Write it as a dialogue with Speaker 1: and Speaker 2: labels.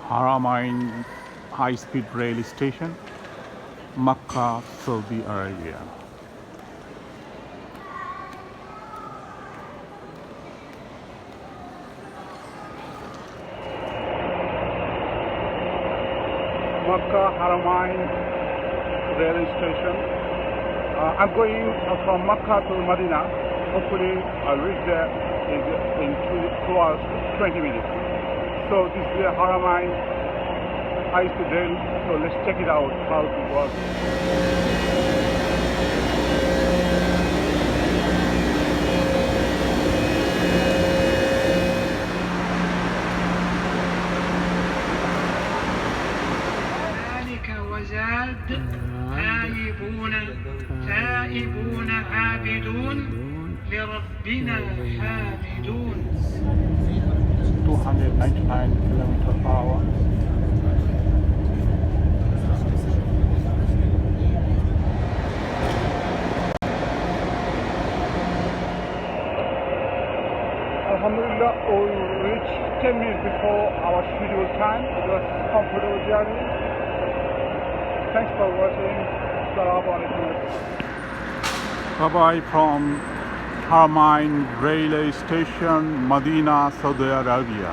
Speaker 1: Haramain high-speed rail station, Makkah, Saudi Arabia. Makkah Haramain rail station. I'm going from Makkah to Madinah. Hopefully I'll reach there in 2 hours 20 minutes. So this is the Haramain high-speed rail. So let's check it out how it works.
Speaker 2: وزاد آيبون تائبون عابدون لربنا حامدون
Speaker 1: 299 km/h. Alhamdulillah, we reached 10 minutes before our scheduled time. It was a comfortable journey. Thanks for watching. Assalamu alaikum. Bye-bye from Haramain railway station, Medina, Saudi Arabia.